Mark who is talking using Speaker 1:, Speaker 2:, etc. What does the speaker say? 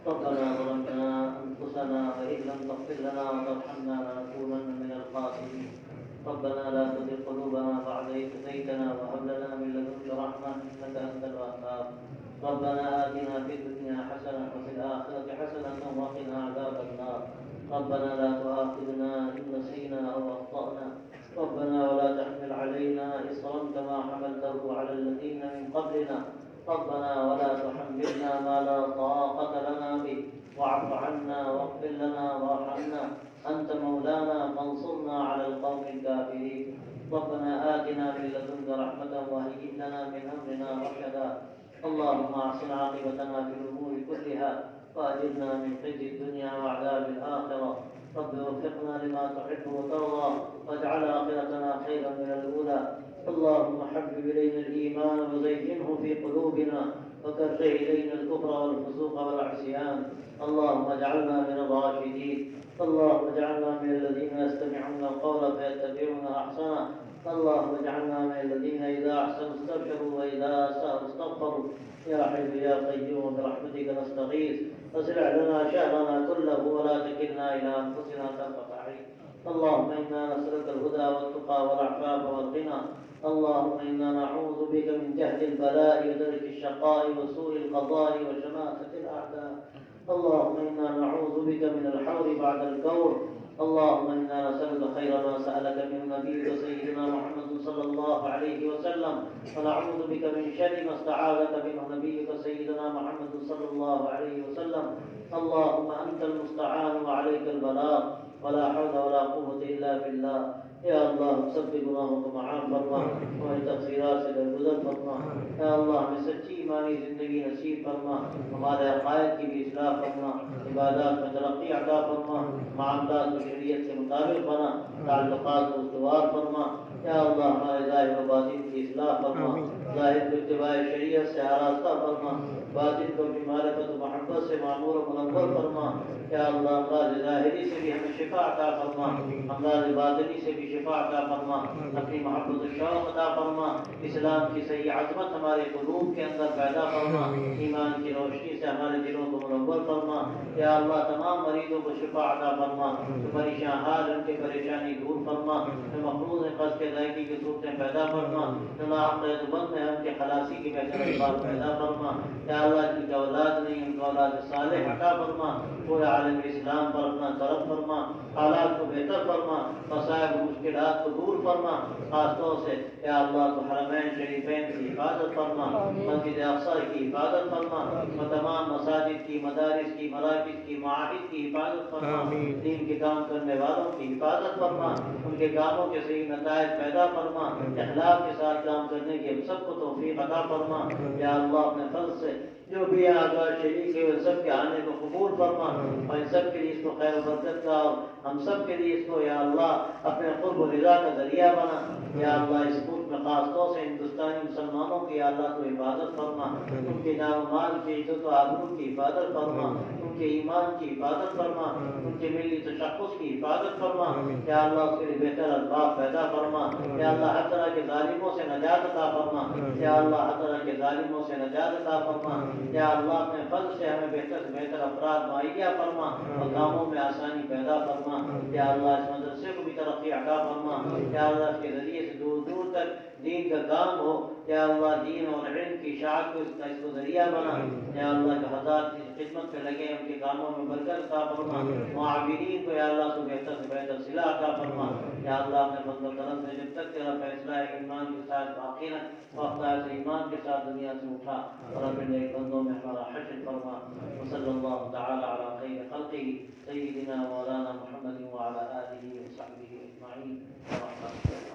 Speaker 1: ربنا ظلمنا أنفسنا وإن لم تغفر لنا وترحمنا لنكونن من الخاسرين. ربنا لا تزغ قلوبنا بعد إذ هديتنا وهب لنا من لدنك رحمة إنك أنت الوهاب. ربنا آتنا في الدنيا حسنة وفي الآخرة حسنة وقنا عذاب النار. ربنا لا تؤاخذنا إن نسينا أو أخطأنا. ربنا ولا تحمل علينا إصرا كما حملته على الذين من قبلنا. ربنا ولا تحملنا ما لا طاقة لنا به. واعف عنا واغفر لنا وارحمنا أنت مولانا فانصرنا على القوم الكافرين. ربنا آتنا من لدنك رحمة وهيئ لنا من أمرنا رشدا. اللهم أحسن عاقبتنا في الأمور كلها وأجرنا من خزي الدنيا وعذاب الآخرة. رب وفقنا لما تحب وترضى واجعل آخرتنا خيرا من الأولى. اللهم حبب إلينا الإيمان وزينه في قلوبنا وكره إلينا الكفر والفسوق والعصيان. اللهم اجعلنا من الراشدين. اللهم اجعلنا من الذين يستمعون القول فيتبعون أحسنه. اللهم اجعلنا من الذين إذا أحسنوا استبشروا وإذا أساءوا استغفروا. يا حي يا قيوم برحمتك نستغيث أصلح لنا شأننا كله ولا تكلنا إلى أنفسنا طرفة عين. اللهم إنا نسألك الهدى والتقى والعفاف والغنى. اللهم إنا نعوذ بك من جهل البلاء ودرك الشقاء وسوء القضاء وشماتة الأعداء. اللهم إنا نعوذ بك من الحور بعد الكور. اللهم إنا نسألك خير ما سألك من نبيك سيدنا محمد صلى الله عليه وسلم ونعوذ بك من شر ما استعاذك منه نبيك سيدنا محمد صلى الله عليه وسلم. اللهم أنت المستعان وعليك البلاغ ولا حول ولا قوة إلا بالله. یا اللہ ہم سب کے گناہوں کو معاف فرما، ہماری تقصیرات سے درگزر فرما. یا اللہ ہمیں سچی ایمانی زندگی نصیب فرما، ہمارے عقائد کی بھی اصلاح فرما، عبادات میں ترقی عطا فرما، معاملات کو شریعت سے مطابق بنا، تعلقات کو استوار فرما. یا اللہ ہمارے ظاہر و باطن کی اصلاح فرما، ظاہر کو اتباع شریعت سے آراستہ فرما، باطن کو اپنی معرفت و محبت سے معمور و منور فرما. یا اللہ امراض ظاہری سے بھی ہمیں شفا عطا فرما، امراض باطنی سے بھی شفا عطا فرما، اپنی محبت و شوق عطا فرما. اسلام کی صحیح عظمت ہمارے قلوب کے اندر پیدا فرما، ایمان کی روشنی سے ہمارے دلوں کو منور فرما. یا اللہ تمام مریضوں کو شفا عطا فرما، جو پریشان حال ان کی پریشانی دور فرما، جو مقروض قرض کے ادائیگی کی صورتیں پیدا فرما، جو ناقید بند ہیں ان کے خلاصی کی بہتر اسباب پیدا فرما. یا اللہ جن کی اولاد نہیں ان کو اولاد صالح عطا فرما، پورے عالم اسلام پر اپنا کرم فرما، حالات کو بہتر فرما، مصائب و مشکلات کو دور فرما. خاص طور سے یا اللہ تو حرمین شریفین کی حفاظت فرما، مسجد اقصی کی حفاظت فرما، و تمام مساجد کی، مدارس کی، مراکز کی، معاہد کی حفاظت فرما، دین کے کام کرنے والوں کی حفاظت فرما، ان کے کاموں کے صحیح نتائج پیدا فرما، اخلاق کے ساتھ کام کرنے کی ہم سب کو توفیق عطا فرما. یا اللہ اپنے فضل سے جو بھی آزاد شریک ہے ان سب کے آنے کو قبول فرما، اور ان سب کے لیے اس کو خیر و برکت کا، اور ہم سب کے لیے اس کو یا اللہ اپنے قرب و رضا کا ذریعہ بنا. یا اللہ اس ملک میں خاص طور سے ہندوستانی مسلمانوں کی یا اللہ تو حفاظت فرما، ان کے جان و مال کی عزت و آبرو کی حفاظت فرما، ان کے ایمان کی حفاظت فرما، ان کے ملی تشخص کی حفاظت فرما. یا اللہ اس کے لیے بہتر اسباب پیدا فرما. یا اللہ ہر طرح کے ظالموں سے نجات عطا فرما. یا اللہ ہر طرح کے ظالموں سے نجات عطا فرما. یا اللہ اپنے فضل سے ہمیں بہتر سے بہتر افراد مہیا فرما اور کاموں میں آسانی پیدا فرما. یا اللہ اس مدرسے کو بھی ترقی عطا فرما. یا اللہ اس کے ذریعے سے دور دور تک دین کا کام ہو. یا اللہ دین اور علم کی اشاعت کو اس کو ذریعہ بنا. یا اللہ جو حضرات کی خدمت پہ لگے ان کے کاموں میں برکت عطا فرما. معاونین کو یا اللہ سے بہتر صلہ عطا فرما. یا اللہ اپنے فضل و کرم سے جب تک تیرا فیصلہ ہے ایمان کے ساتھ باقی رکھ، وقت سے ایمان کے ساتھ دنیا سے اٹھا اور اپنے ایک بندوں میں ہمارا حشر فرما. وصلی اللہ تعالی علی خیر خلقہ سیدنا مولانا محمد وعلی آلہ وصحبہ اجمعین.